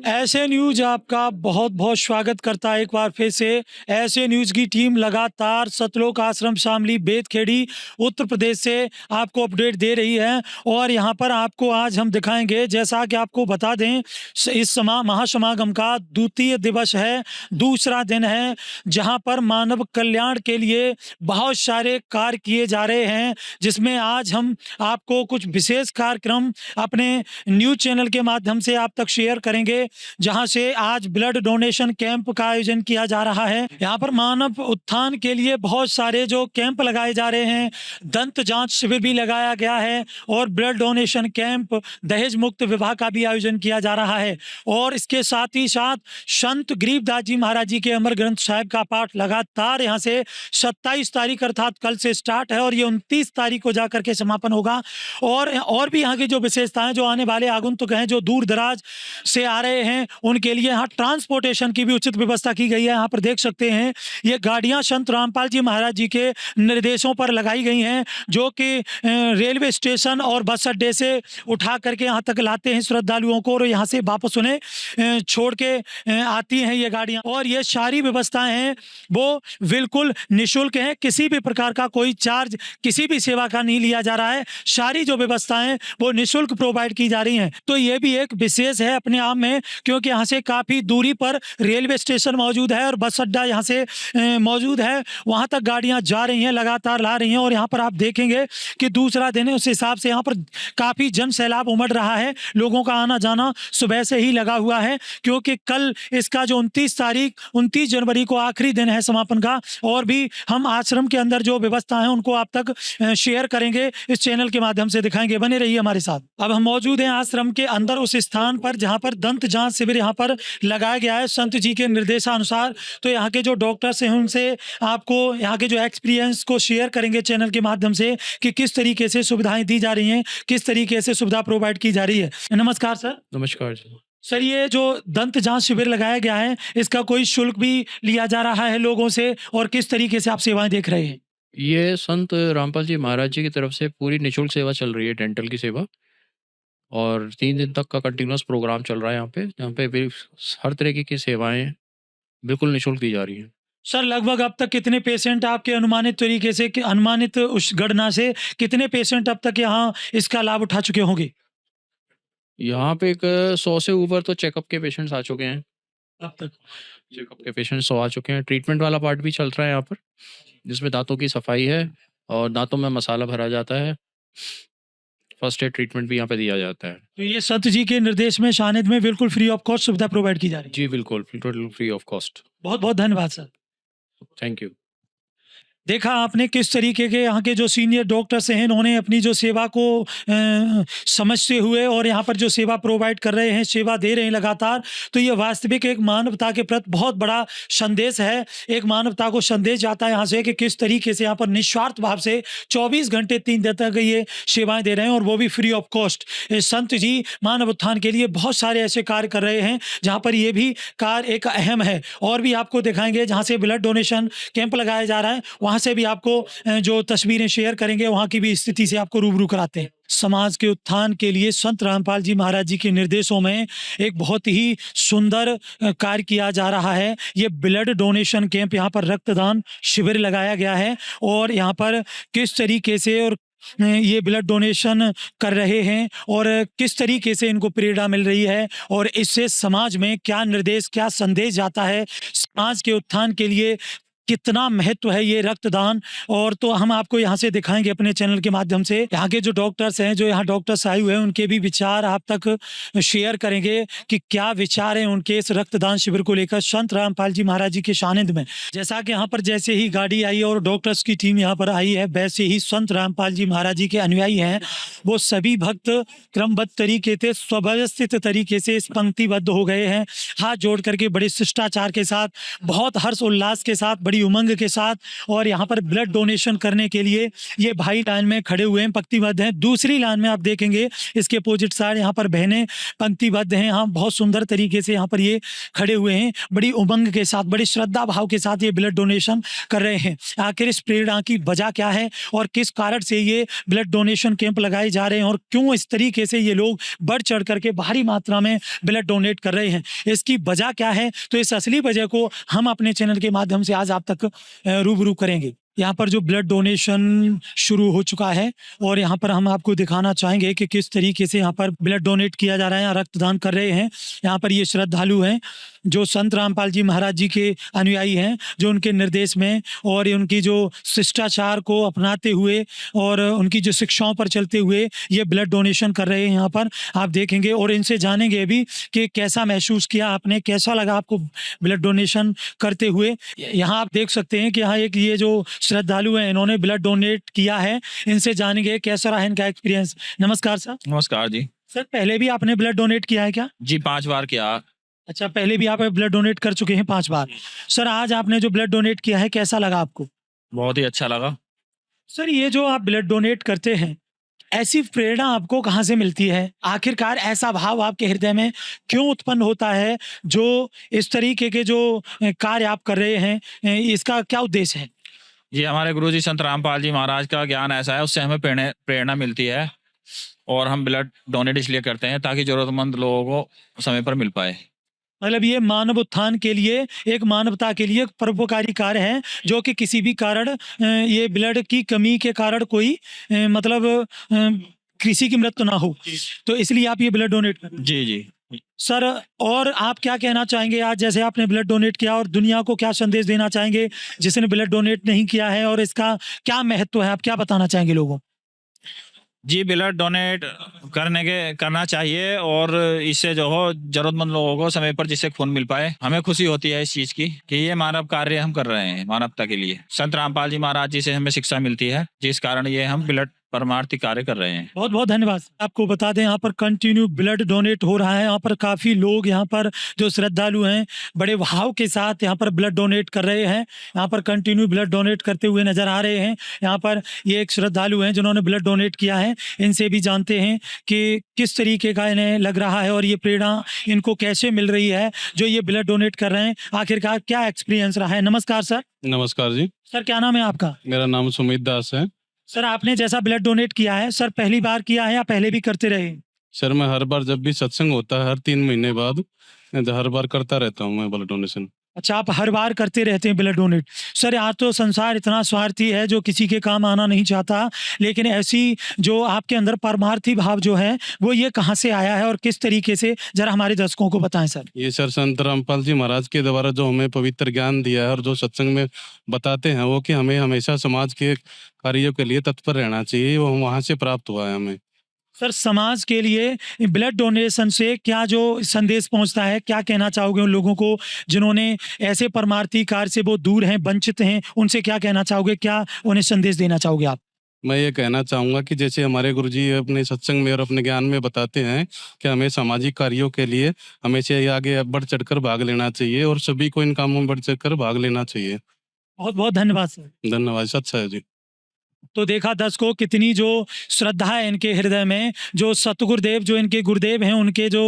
ऐसे न्यूज आपका बहुत बहुत स्वागत करता है एक बार फिर से। ऐसे न्यूज की टीम लगातार सतलोक आश्रम शामली बेतखेड़ी उत्तर प्रदेश से आपको अपडेट दे रही है। और यहाँ पर आपको आज हम दिखाएंगे, जैसा कि आपको बता दें, इस महासमागम का द्वितीय दिवस है, दूसरा दिन है, जहाँ पर मानव कल्याण के लिए बहुत सारे कार्य किए जा रहे हैं, जिसमें आज हम आपको कुछ विशेष कार्यक्रम अपने न्यूज चैनल के माध्यम से आप तक शेयर करेंगे, जहां से आज ब्लड डोनेशन कैंप का आयोजन किया जा रहा है। यहाँ पर मानव उत्थान के लिए बहुत सारे जो कैंप लगाए जा रहे हैं, दंत जांच शिविर भी लगाया गया है और ब्लड डोनेशन कैंप, दहेज मुक्त विवाह का भी आयोजन किया जा रहा है। और इसके साथ ही साथ संत गरीबदास जी महाराज जी के अमर ग्रंथ साहिब का पाठ लगातार यहाँ से 27 तारीख अर्थात कल से स्टार्ट है और ये 29 तारीख को जाकर के समापन होगा। और भी यहाँ की जो विशेषताएं, जो आने वाले आगंतुक हैं, जो दूर दराज से आ रहे हैं, उनके लिए यहाँ ट्रांसपोर्टेशन की भी उचित व्यवस्था की गई है। यहाँ पर देख सकते हैं ये गाड़ियाँ संत रामपाल जी महाराज जी के निर्देशों पर लगाई गई हैं, जो कि रेलवे स्टेशन और बस अड्डे से उठा करके यहाँ तक लाते हैं श्रद्धालुओं को और यहाँ से वापस उन्हें छोड़ के आती हैं ये गाड़ियाँ। और ये सारी व्यवस्थाएं हैं वो बिल्कुल निःशुल्क हैं, किसी भी प्रकार का कोई चार्ज किसी भी सेवा का नहीं लिया जा रहा है। सारी जो व्यवस्थाएं वो निःशुल्क प्रोवाइड की जा रही हैं। तो ये भी एक विशेष है अपने आप में, क्योंकि यहाँ से काफ़ी दूरी पर रेलवे स्टेशन मौजूद है और बस अड्डा यहाँ से मौजूद है। वहाँ तक गाड़ियाँ जा रही हैं, लगातार ला रही हैं। और यहाँ पर आप देखेंगे कि दूसरा दिन है, उस हिसाब से यहाँ पर काफ़ी जन सैलाब उमड़ रहा है। लोगों का आना जाना सुबह से ही लगा हुआ है, क्योंकि कल इसका जो 29 जनवरी को आखिरी दिन है समापन का। और भी हम आश्रम के अंदर जो व्यवस्था है उनको आप तक शेयर करेंगे, इस चैनल के माध्यम से दिखाएंगे। बने रहिए हमारे साथ। अब हम मौजूद हैं आश्रम के अंदर उस स्थान पर जहां पर दंत जांच शिविर यहाँ पर लगाया गया है संत जी के निर्देशानुसार। तो यहाँ के जो डॉक्टर्स हैं उनसे आपको यहाँ के जो एक्सपीरियंस को शेयर करेंगे चैनल के माध्यम से कि किस तरीके से सुविधाएं दी जा रही हैं, किस तरीके से सुविधा प्रोवाइड की जा रही है। नमस्कार सर। नमस्कार जी। सर, ये जो दंत जांच शिविर लगाया गया है, इसका कोई शुल्क भी लिया जा रहा है लोगों से, और किस तरीके से आप सेवाएं देख रहे हैं? ये संत रामपाल जी महाराज जी की तरफ से पूरी निःशुल्क सेवा चल रही है, डेंटल की सेवा। और 3 दिन तक का कंटिन्यूअस प्रोग्राम चल रहा है यहाँ पे भी हर तरीके की सेवाएं बिल्कुल निःशुल्क दी जा रही हैं। सर, लगभग अब तक कितने पेशेंट आपके अनुमानित तरीके से, अनुमानित उस गणना से कितने पेशेंट अब तक यहाँ इसका लाभ उठा चुके होंगे? यहाँ पे एक 100 से ऊपर तो चेकअप के पेशेंट्स आ चुके हैं। अब तक चेकअप के पेशेंट्स 100 आ चुके हैं। ट्रीटमेंट वाला पार्ट भी चल रहा है यहाँ पर, जिसमें दांतों की सफाई है और दांतों में मसाला भरा जाता है। फर्स्ट एड ट्रीटमेंट भी यहाँ पे दिया जाता है। तो ये संत जी के निर्देश में सानिध्य में बिल्कुल फ्री ऑफ कॉस्ट सुविधा प्रोवाइड की जा रही है। जी बिल्कुल, टोटल फ्री ऑफ कॉस्ट। बहुत बहुत धन्यवाद सर। Thank you. देखा आपने किस तरीके के यहाँ के जो सीनियर डॉक्टर्स हैं, इन्होंने अपनी जो सेवा को समझते हुए और यहाँ पर जो सेवा प्रोवाइड कर रहे हैं, सेवा दे रहे हैं लगातार। तो ये वास्तविक एक मानवता के प्रति बहुत बड़ा संदेश है। एक मानवता को संदेश जाता है यहाँ से कि किस तरीके से यहाँ पर निस्वार्थ भाव से 24 घंटे 3 दिन तक ये सेवाएं दे रहे हैं, और वो भी फ्री ऑफ कॉस्ट। संत जी मानव उत्थान के लिए बहुत सारे ऐसे कार्य कर रहे हैं, जहाँ पर ये भी कार्य एक अहम है। और भी आपको दिखाएंगे जहाँ से ब्लड डोनेशन कैंप लगाया जा रहा है, वहाँ से भी आपको जो तस्वीरें शेयर करेंगे, वहाँ की भी स्थिति से आपको रूबरू कराते हैं। समाज के उत्थान के लिए संत रामपाल जी महाराज जी के निर्देशों में एक बहुत ही सुंदर कार्य किया जा रहा है। ये ब्लड डोनेशन कैंप, यहाँ पर रक्तदान शिविर लगाया गया है और यहाँ पर किस तरीके से और ये ब्लड डोनेशन कर रहे हैं और किस तरीके से इनको प्रेरणा मिल रही है, और इससे समाज में क्या निर्देश, क्या संदेश जाता है, समाज के उत्थान के लिए कितना महत्व है ये रक्तदान। और तो हम आपको यहाँ से दिखाएंगे अपने चैनल के माध्यम से। यहाँ के जो डॉक्टर्स हैं, जो यहाँ डॉक्टर्स आए हुए हैं, उनके भी विचार आप तक शेयर करेंगे कि क्या विचार हैं उनके इस रक्तदान शिविर को लेकर संत रामपाल जी महाराज जी के सानिध्य में। जैसा कि यहाँ पर जैसे ही गाड़ी आई और डॉक्टर्स की टीम यहाँ पर आई है, वैसे ही संत रामपाल जी महाराज जी के अनुयायी हैं, वो सभी भक्त क्रमबद्ध तरीके से, सुव्यवस्थित तरीके से इस पंक्तिबद्ध हो गए हैं, हाथ जोड़ करके बड़े शिष्टाचार के साथ, बहुत हर्ष उल्लास के साथ, बड़ी बड़ी उमंग के साथ, और यहाँ पर ब्लड डोनेशन करने के लिए ये भाई लाइन में खड़े हुए हैं, पंक्तिबद्ध हैं। दूसरी लाइन में आप देखेंगे इसके अपोजिट साइड यहाँ पर बहनें पंक्तिबद्ध हैं। यहाँ बहुत सुंदर तरीके से यहाँ पर ये खड़े हुए हैं, बड़ी उमंग के साथ, बड़ी श्रद्धा भाव के साथ ये ब्लड डोनेशन कर रहे हैं। आखिर इस प्रेरणा की वजह क्या है और किस कारण से ये ब्लड डोनेशन कैंप लगाए जा रहे हैं और क्यों इस तरीके से ये लोग बढ़ चढ़ करके भारी मात्रा में ब्लड डोनेट कर रहे हैं, इसकी वजह क्या है, तो इस असली वजह को हम अपने चैनल के माध्यम से आज आप तक रूबरू करेंगे। यहाँ पर जो ब्लड डोनेशन शुरू हो चुका है और यहाँ पर हम आपको दिखाना चाहेंगे कि किस तरीके से यहाँ पर ब्लड डोनेट किया जा रहा है, रक्तदान कर रहे हैं। यहाँ पर ये श्रद्धालु हैं जो संत रामपाल जी महाराज जी के अनुयायी हैं, जो उनके निर्देश में और उनकी जो शिष्टाचार को अपनाते हुए और उनकी जो शिक्षाओं पर चलते हुए ये ब्लड डोनेशन कर रहे हैं। यहाँ पर आप देखेंगे और इनसे जानेंगे भी कि कैसा महसूस किया आपने, कैसा लगा आपको ब्लड डोनेशन करते हुए। यहाँ आप देख सकते हैं कि यहाँ एक ये जो श्रद्धालु हैं इन्होंने ब्लड डोनेट किया है, इनसे जानेंगे कैसा रहा इनका एक्सपीरियंस। नमस्कार सर। नमस्कार जी। सर पहले भी आपने ब्लड डोनेट किया है क्या? जी 5 बार किया। अच्छा, पहले भी आप ब्लड डोनेट कर चुके हैं 5 बार। सर आज आपने जो ब्लड डोनेट किया है कैसा लगा आपको? बहुत ही अच्छा लगा। सर ये जो आप ब्लड डोनेट करते हैं, ऐसी प्रेरणा आपको कहाँ से मिलती है? आखिरकार ऐसा भाव आपके हृदय में क्यों उत्पन्न होता है जो इस तरीके के जो कार्य आप कर रहे हैं, इसका क्या उद्देश्य है? जी हमारे गुरुजी संत रामपाल जी महाराज का ज्ञान ऐसा है, उससे हमें प्रेरणा मिलती है और हम ब्लड डोनेट इसलिए करते हैं ताकि जरूरतमंद लोगों को समय पर मिल पाए। मतलब ये मानव उत्थान के लिए, एक मानवता के लिए परोपकारी कार्य है, जो कि किसी भी कारण ये ब्लड की कमी के कारण कोई मतलब किसी की मृत्यु ना हो, तो इसलिए आप ये ब्लड डोनेट करें। जी जी। सर और आप क्या कहना चाहेंगे आज, जैसे आपने ब्लड डोनेट किया, और दुनिया को क्या संदेश देना चाहेंगे जिसने ब्लड डोनेट नहीं किया है, और इसका क्या महत्व है, आप क्या बताना चाहेंगे लोगों? जी ब्लड डोनेट करना चाहिए और इससे जो हो जरूरतमंद लोगों को समय पर जिससे खून मिल पाए, हमें खुशी होती है इस चीज की कि ये मानव कार्य हम कर रहे हैं मानवता के लिए। संत रामपाल जी महाराज जी से हमें शिक्षा मिलती है, जिस कारण ये हम ब्लड परमार्थी कार्य कर रहे हैं। बहुत बहुत धन्यवाद। आपको बता दें यहाँ पर कंटिन्यू ब्लड डोनेट हो रहा है। यहाँ पर काफ़ी लोग, यहाँ पर जो श्रद्धालु हैं बड़े भाव के साथ यहाँ पर ब्लड डोनेट कर रहे हैं। यहाँ पर कंटिन्यू ब्लड डोनेट करते हुए नजर आ रहे हैं। यहाँ पर ये एक श्रद्धालु हैं जिन्होंने ब्लड डोनेट किया है। इनसे भी जानते हैं कि किस तरीके का इन्हें लग रहा है और ये प्रेरणा इनको कैसे मिल रही है जो ये ब्लड डोनेट कर रहे हैं। आखिरकार क्या एक्सपीरियंस रहा है? नमस्कार सर। नमस्कार जी। सर क्या नाम है आपका? मेरा नाम सुमित दास है। सर आपने जैसा ब्लड डोनेट किया है, सर पहली बार किया है या पहले भी करते रहे? सर मैं हर बार जब भी सत्संग होता है हर 3 महीने बाद हर बार करता रहता हूँ मैं ब्लड डोनेशन। अच्छा, आप हर बार करते रहते हैं ब्लड डोनेट। सर आज तो संसार इतना स्वार्थी है जो किसी के काम आना नहीं चाहता, लेकिन ऐसी जो आपके अंदर परमार्थी भाव जो है वो ये कहाँ से आया है और किस तरीके से, जरा हमारे दर्शकों को बताएं सर। ये सर संत रामपाल जी महाराज के द्वारा जो हमें पवित्र ज्ञान दिया है और जो सत्संग में बताते हैं वो कि हमें हमेशा समाज के कार्यों के लिए तत्पर रहना चाहिए, वो वहाँ से प्राप्त हुआ है हमें। सर समाज के लिए ब्लड डोनेशन से क्या जो संदेश पहुंचता है, क्या कहना चाहोगे उन लोगों को जिन्होंने ऐसे परमार्थी कार्य से वो दूर हैं, वंचित हैं, उनसे क्या कहना चाहोगे, क्या उन्हें संदेश देना चाहोगे आप? मैं ये कहना चाहूँगा कि जैसे हमारे गुरुजी अपने सत्संग में और अपने ज्ञान में बताते हैं कि हमें सामाजिक कार्यों के लिए हमेशा आगे बढ़ चढ़कर भाग लेना चाहिए और सभी को इन कामों में बढ़ चढ़कर भाग लेना चाहिए। बहुत बहुत धन्यवाद सर। धन्यवाद। सच है जी। तो देखा दर्शकों, कितनी जो श्रद्धा है इनके हृदय में, जो सतगुरुदेव जो इनके गुरुदेव हैं उनके जो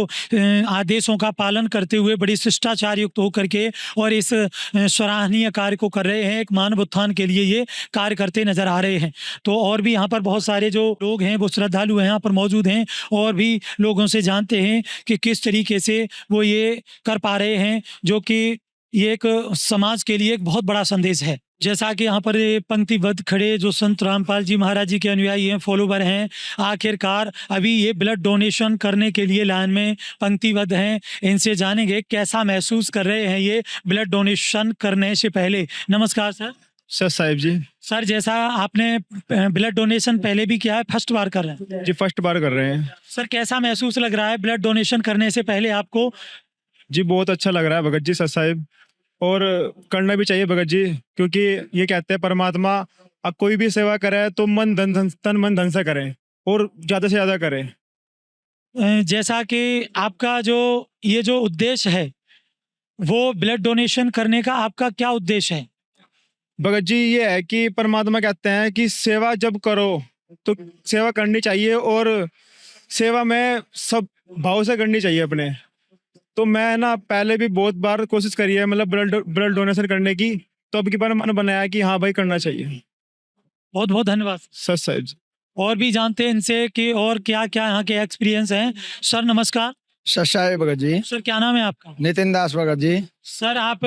आदेशों का पालन करते हुए बड़ी शिष्टाचार युक्त होकर के और इस सराहनीय कार्य को कर रहे हैं। एक मानव उत्थान के लिए ये कार्य करते नजर आ रहे हैं। तो और भी यहाँ पर बहुत सारे जो लोग हैं वो श्रद्धालु हैं यहाँ पर मौजूद हैं, और भी लोगों से जानते हैं कि किस तरीके से वो ये कर पा रहे हैं, जो कि ये एक समाज के लिए एक बहुत बड़ा संदेश है। जैसा कि यहाँ पर ये पंक्तिबद्ध खड़े जो संत रामपाल जी महाराज जी के अनुयायी हैं, फॉलोवर हैं, आखिरकार अभी ये ब्लड डोनेशन करने के लिए लाइन में पंक्तिबद्ध हैं। इनसे जानेंगे कैसा महसूस कर रहे हैं ये ब्लड डोनेशन करने से पहले। नमस्कार सर। सर साहिब जी। सर जैसा आपने ब्लड डोनेशन पहले भी किया है, फर्स्ट बार कर रहे हैं? जी फर्स्ट बार कर रहे हैं। सर कैसा महसूस लग रहा है ब्लड डोनेशन करने से पहले आपको? जी बहुत अच्छा लग रहा है भगत जी, सर साहिब, और करना भी चाहिए भगत जी, क्योंकि ये कहते हैं परमात्मा अब कोई भी सेवा करे तो तन मन धन से करें और ज्यादा से ज्यादा करें। जैसा कि आपका जो ये जो उद्देश्य है वो ब्लड डोनेशन करने का, आपका क्या उद्देश्य है? भगत जी ये है कि परमात्मा कहते हैं कि सेवा जब करो तो सेवा करनी चाहिए, और सेवा में सब भाव से करनी चाहिए अपने। तो मैं ना पहले भी बहुत बार कोशिश करी है, मतलब ब्लड डोनेशन करने की, तो अब की बार मैंने बनाया कि हाँ भाई करना चाहिए। बहुत बहुत धन्यवाद। सच साहिब जी। और भी जानते हैं इनसे कि और क्या क्या यहाँ के एक्सपीरियंस हैं। सर नमस्कार। सच्चाई भगत जी। सर क्या नाम है आपका? नितिन दास भगत जी। सर आप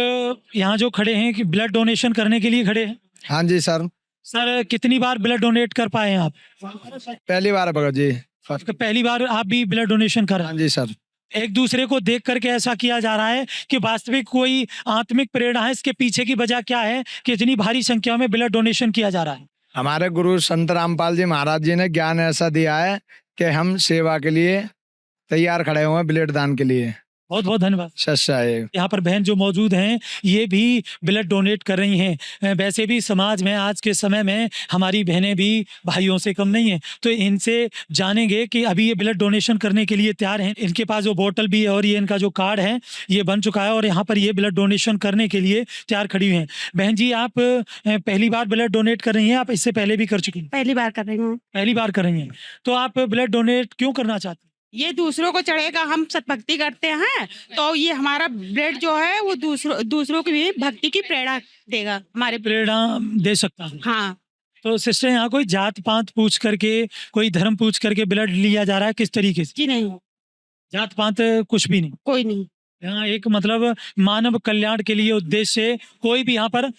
यहाँ जो खड़े हैं कि ब्लड डोनेशन करने के लिए खड़े हैं। हाँ जी सर। सर कितनी बार ब्लड डोनेट कर पाए हैं आप? पहली बार है भगत जी। पहली बार आप भी ब्लड डोनेशन कर रहे हाँ हैं। जी सर। एक दूसरे को देख करके ऐसा किया जा रहा है कि वास्तविक कोई आत्मिक प्रेरणा है, इसके पीछे की वजह क्या है कि इतनी भारी संख्या में ब्लड डोनेशन किया जा रहा है? हमारे गुरु संत रामपाल जी महाराज जी ने ज्ञान ऐसा दिया है कि हम सेवा के लिए तैयार खड़े हुए हैं, ब्लड दान के लिए। बहुत बहुत धन्यवाद। सच्चाई। यहाँ पर बहन जो मौजूद हैं ये भी ब्लड डोनेट कर रही हैं। वैसे भी समाज में आज के समय में हमारी बहनें भी भाइयों से कम नहीं हैं, तो इनसे जानेंगे कि अभी ये ब्लड डोनेशन करने के लिए तैयार हैं। इनके पास जो बोतल भी है और ये इनका जो कार्ड है ये बन चुका है और यहाँ पर ये ब्लड डोनेशन करने के लिए तैयार खड़ी हुई हैं। बहन जी आप पहली बार ब्लड डोनेट कर रही हैं, आप इससे पहले भी कर चुकी हैं? पहली बार कर रही हूँ। पहली बार कर रही हैं, तो आप ब्लड डोनेट क्यों करना चाहती हैं? ये दूसरों को चढ़ेगा, हम सतभक्ति करते हैं तो ये हमारा ब्लड जो है वो दूसरों की भी भक्ति की प्रेरणा देगा, हमारे प्रेरणा दे सकता है। हाँ। तो सिस्टर यहाँ कोई जात पात पूछ करके, कोई धर्म पूछ करके ब्लड लिया जा रहा है, किस तरीके से? जी नहीं, जात पात कुछ भी नहीं, कोई नहीं। यहाँ एक मतलब मानव कल्याण के लिए उद्देश्य से कोई भी यहाँ पर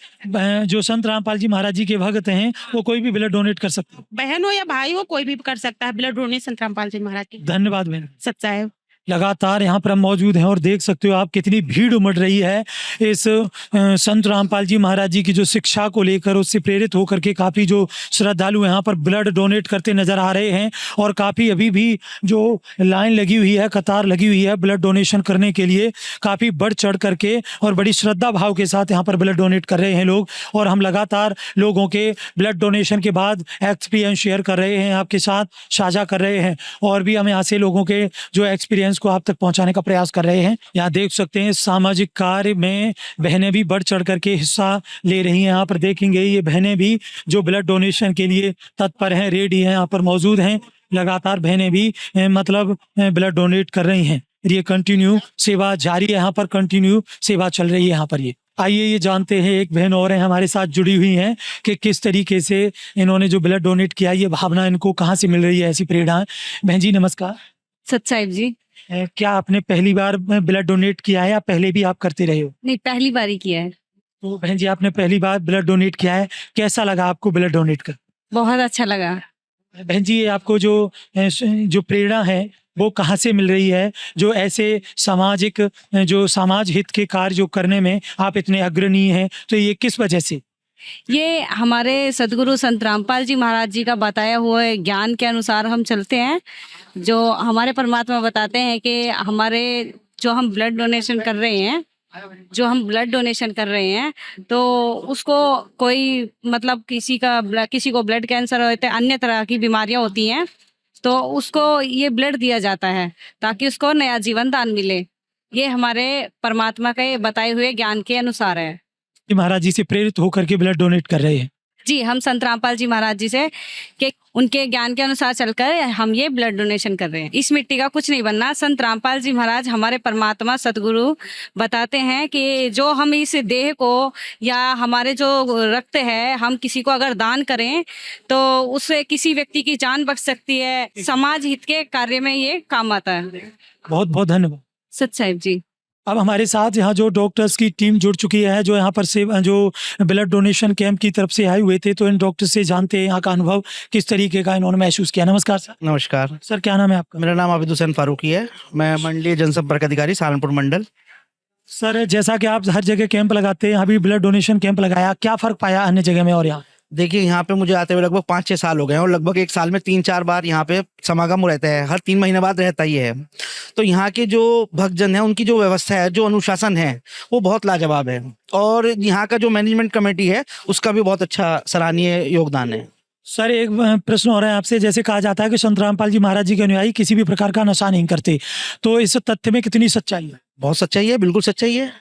जो संत रामपाल जी महाराज जी के भक्त हैं वो कोई भी ब्लड डोनेट कर सकते हैं। बहन हो या भाई हो कोई भी कर सकता है ब्लड डोनेशन संत रामपाल जी महाराज की। धन्यवाद बहन। सच्चा है। लगातार यहाँ पर हम मौजूद हैं और देख सकते हो आप कितनी भीड़ उमड़ रही है इस संत रामपाल जी महाराज जी की जो शिक्षा को लेकर, उससे प्रेरित होकर के काफ़ी जो श्रद्धालु यहाँ पर ब्लड डोनेट करते नजर आ रहे हैं और काफ़ी अभी भी जो लाइन लगी हुई है, कतार लगी हुई है ब्लड डोनेशन करने के लिए, काफ़ी बढ़ चढ़ करके और बड़ी श्रद्धा भाव के साथ यहाँ पर ब्लड डोनेट कर रहे हैं लोग। और हम लगातार लोगों के ब्लड डोनेशन के बाद एक्सपीरियंस शेयर कर रहे हैं, आपके साथ साझा कर रहे हैं और भी हम यहाँ से लोगों के जो एक्सपीरियंस को आप तक पहुंचाने का प्रयास कर रहे हैं। यहाँ देख सकते हैं सामाजिक कार्य में बहनें भी बढ़ चढ़ करके हिस्सा ले रही हैं। यहाँ पर देखेंगे ये बहनें भी जो ब्लड डोनेशन के लिए तत्पर हैं, रेडी हैं, यहाँ पर मौजूद हैं। लगातार बहनें भी मतलब ब्लड डोनेट कर रही हैं। ये कंटिन्यू सेवा जारी है, यहाँ पर कंटिन्यू सेवा चल रही है यहाँ पर। ये आइए ये जानते हैं, एक बहन और हैं हमारे साथ जुड़ी हुई हैं कि किस तरीके से इन्होंने जो ब्लड डोनेट किया, ये भावना इनको कहाँ से मिल रही है, ऐसी प्रेरणा। बहन जी नमस्कार। सच्चाई जी। क्या आपने पहली बार ब्लड डोनेट किया है या पहले भी आप करते रहे हो? नहीं, पहली बार ही किया है। तो बहन जी आपने पहली बार ब्लड डोनेट किया है, कैसा लगा आपको ब्लड डोनेट कर? बहुत अच्छा लगा। बहन जी आपको जो प्रेरणा है वो कहाँ से मिल रही है, जो ऐसे सामाजिक जो समाज हित के कार्य जो करने में आप इतने अग्रणी हैं, तो ये किस वजह से? ये हमारे सदगुरु संत रामपाल जी महाराज जी का बताया हुआ ज्ञान के अनुसार हम चलते हैं। जो हमारे परमात्मा बताते हैं कि हमारे जो हम ब्लड डोनेशन कर रहे हैं तो उसको कोई मतलब किसी को ब्लड कैंसर होते हैं, अन्य तरह की बीमारियां होती हैं, तो उसको ये ब्लड दिया जाता है ताकि उसको नया जीवन दान मिले। ये हमारे परमात्मा के बताए हुए ज्ञान के अनुसार है। महाराज जी से प्रेरित होकर के ब्लड डोनेट कर रहे हैं? जी, हम संत रामपाल जी महाराज जी से के उनके ज्ञान के अनुसार चलकर हम ये ब्लड डोनेशन कर रहे हैं। इस मिट्टी का कुछ नहीं बनना। संत रामपाल जी महाराज हमारे परमात्मा सतगुरु बताते हैं कि जो हम इस देह को या हमारे जो रक्त है, हम किसी को अगर दान करें तो उससे किसी व्यक्ति की जान बच सकती है। समाज हित के कार्य में ये काम आता है। बहुत बहुत धन्यवाद। सच्चाई जी। अब हमारे साथ यहाँ जो डॉक्टर्स की टीम जुड़ चुकी है, जो यहाँ पर से जो ब्लड डोनेशन कैंप की तरफ से आए हुए थे, तो इन डॉक्टर से जानते हैं यहाँ का अनुभव किस तरीके का इन्होंने महसूस किया। नमस्कार सर। नमस्कार सर, क्या नाम है आपका? मेरा नाम आबिद हुसैन फारूकी है। मैं मंडलीय जनसंपर्क अधिकारी सहारनपुर मंडल। सर, जैसा कि आप हर जगह कैंप लगाते हैं, अभी ब्लड डोनेशन कैंप लगाया, क्या फर्क पाया अन्य जगह में और यहाँ? देखिए, यहाँ पे मुझे आते हुए लगभग 5-6 साल हो गए हैं और लगभग एक साल में 3-4 बार यहाँ पे समागम रहता है। हर 3 महीने बाद रहता ही है। तो यहाँ के जो भक्तजन है, उनकी जो व्यवस्था है, जो अनुशासन है, वो बहुत लाजवाब है। और यहाँ का जो मैनेजमेंट कमेटी है उसका भी बहुत अच्छा सराहनीय योगदान है। सर, एक प्रश्न हो रहा है आपसे। जैसे कहा जाता है कि संत रामपाल जी महाराज जी के अनुयायी किसी भी प्रकार का नशा नहीं करते, तो इस तथ्य में कितनी सच्चाई है? बहुत सच्चाई है, बिल्कुल सच्चाई है।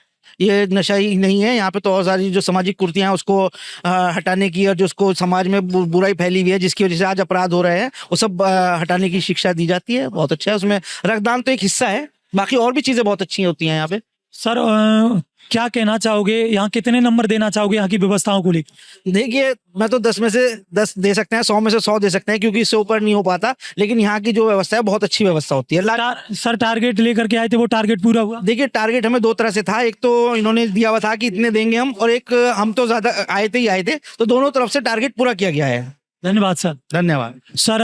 ये नशा ही नहीं है, यहाँ पे तो और सारी जो सामाजिक कुरीतियां हैं उसको हटाने की, और जो उसको समाज में बुराई फैली हुई है जिसकी वजह से आज अपराध हो रहे हैं, वो सब हटाने की शिक्षा दी जाती है। बहुत अच्छा है, उसमें रक्तदान तो एक हिस्सा है, बाकी और भी चीजें बहुत अच्छी होती हैं यहाँ पे। सर क्या कहना चाहोगे, यहाँ कितने नंबर देना चाहोगे यहाँ की व्यवस्थाओं को लेकर? देखिए, मैं तो 10 में से 10 दे सकते हैं, 100 में से 100 दे सकते हैं, क्योंकि इससे ऊपर नहीं हो पाता, लेकिन यहाँ की जो व्यवस्था है बहुत अच्छी व्यवस्था होती है। सर टारगेट लेकर के आए थे, वो टारगेट पूरा हुआ? देखिए, टारगेट हमें 2 तरह से था, एक तो इन्होंने दिया हुआ था कि इतने देंगे हम, और एक हम तो ज्यादा आए थे, तो दोनों तरफ से टारगेट पूरा किया गया है। धन्यवाद सर। धन्यवाद सर,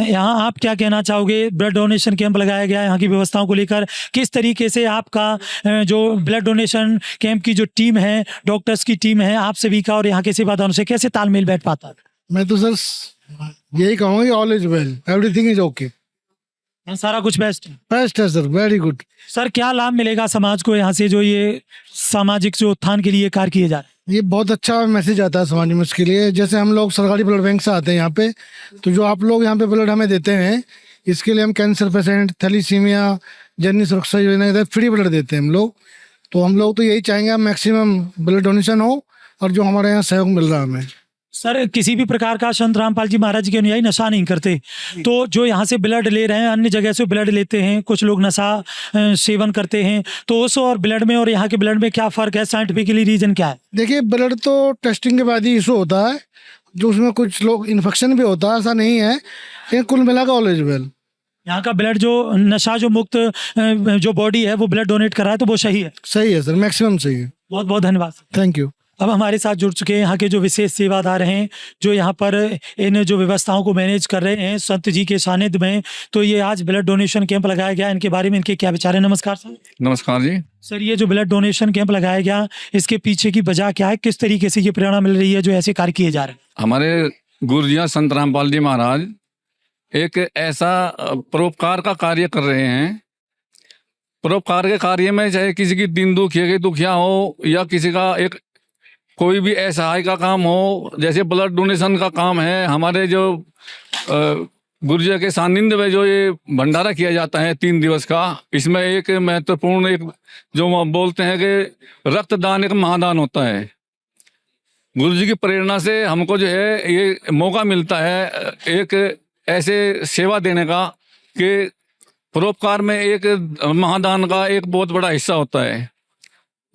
यहाँ आप क्या कहना चाहोगे? ब्लड डोनेशन कैंप लगाया गया है, यहाँ की व्यवस्थाओं को लेकर किस तरीके से आपका जो ब्लड डोनेशन कैंप की जो टीम है, डॉक्टर्स की टीम है, आप सभी का और यहाँ के सेवादारों से कैसे तालमेल बैठ पाता है? मैं तो सर यही कहूँगा कि all is well, everything is okay, सारा कुछ बेस्ट है सर, वेरी गुड। सर, क्या लाभ मिलेगा समाज को यहाँ से, जो ये सामाजिक जो उत्थान के लिए कार्य किए जा रहे हैं? ये बहुत अच्छा मैसेज आता है समाज में इसके लिए। जैसे हम लोग सरकारी ब्लड बैंक से आते हैं यहाँ पे, तो जो आप लोग यहाँ पे ब्लड हमें देते हैं, इसके लिए हम कैंसर पेशेंट, थैलीसीमिया, जननी सुरक्षा योजना फ्री ब्लड देते हैं हम लोग। तो हम लोग तो यही चाहेंगे मैक्सिमम ब्लड डोनेशन हो, और जो हमारे यहाँ सहयोग मिल रहा है हमें। सर, किसी भी प्रकार का संत रामपाल जी महाराज के अनुयायी नशा नहीं करते, तो जो यहाँ से ब्लड ले रहे हैं, अन्य जगह से ब्लड लेते हैं, कुछ लोग नशा सेवन करते हैं, तो उस और ब्लड में और यहाँ के ब्लड में क्या फर्क है? साइंटिफिकली रीजन क्या है? देखिए, ब्लड तो टेस्टिंग के बाद ही इशू होता है, जो उसमें कुछ लोग इन्फेक्शन भी होता है, ऐसा नहीं है, लेकिन कुल मिला का ऑल इज वेल। यहाँ का ब्लड जो नशा जो मुक्त जो बॉडी है वो ब्लड डोनेट कर रहा है, तो वो सही है? सही है सर, मैक्सिमम सही है। बहुत बहुत धन्यवाद। Thank you. अब हमारे साथ जुड़ चुके हैं यहाँ के जो विशेष सेवादार हैं, जो यहाँ पर इन जो व्यवस्थाओं को मैनेज कर रहे हैं संत जी के सानिध्य में। तो ये आज ब्लड डोनेशन कैंप लगाया गया, इनके बारे में इनके क्या विचार है? नमस्कार सर। नमस्कार जी। सर, ये जो ब्लड डोनेशन कैंप लगाया गया, इसके पीछे की वजह क्या है? किस तरीके से ये प्रेरणा मिल रही है जो ऐसे कार्य किए जा रहे हैं? हमारे गुरुजी संत रामपाल जी महाराज एक ऐसा परोपकार का कार्य कर रहे हैं। परोपकार के कार्य में चाहे किसी की दिन दुखिया हो, या किसी का एक कोई भी असहाय का काम हो, जैसे ब्लड डोनेशन का काम है। हमारे जो गुरुजी के सानिध्य में जो ये भंडारा किया जाता है 3 दिवस का, इसमें एक महत्वपूर्ण एक जो बोलते हैं कि रक्तदान एक महादान होता है। गुरुजी की प्रेरणा से हमको जो है ये मौका मिलता है एक ऐसे सेवा देने का कि परोपकार में एक महादान का एक बहुत बड़ा हिस्सा होता है।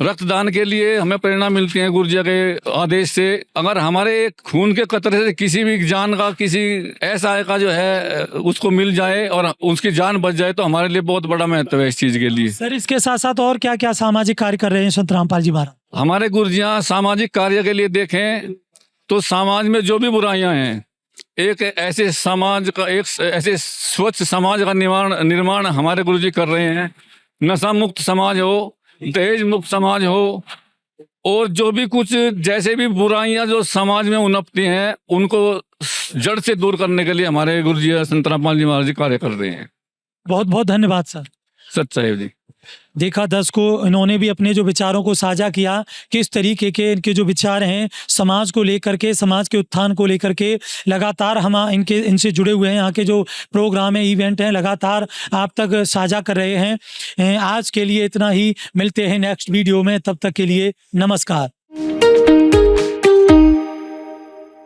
रक्तदान के लिए हमें प्रेरणा मिलती है गुरुजी के आदेश से। अगर हमारे एक खून के कतरे से किसी भी जान का, किसी ऐसा का जो है उसको मिल जाए और उसकी जान बच जाए, तो हमारे लिए बहुत बड़ा महत्व है इस चीज के लिए। सर, इसके साथ साथ और क्या क्या सामाजिक कार्य कर रहे हैं संत रामपाल जी महाराज? हमारे गुरुजियाँ सामाजिक कार्य के लिए देखें तो समाज में जो भी बुराइयां हैं, एक ऐसे समाज का, एक ऐसे स्वच्छ समाज का निर्माण हमारे गुरुजी कर रहे हैं। नशा मुक्त समाज हो, दहेज मुक्त समाज हो, और जो भी कुछ जैसे भी बुराइयां जो समाज में उनपती हैं, उनको जड़ से दूर करने के लिए हमारे गुरुजी संत रामपाल जी महाराज जी कार्य कर रहे हैं। बहुत बहुत धन्यवाद सर। सच साहेब जी। देखा दर्शकों, इन्होंने भी अपने जो विचारों को साझा किया, किस तरीके के इनके जो विचार हैं समाज को लेकर के, समाज के उत्थान को लेकर के। लगातार हम इनसे जुड़े हुए हैं, यहाँ के जो प्रोग्राम है, इवेंट हैं, लगातार आप तक साझा कर रहे हैं। आज के लिए इतना ही, मिलते हैं नेक्स्ट वीडियो में, तब तक के लिए नमस्कार।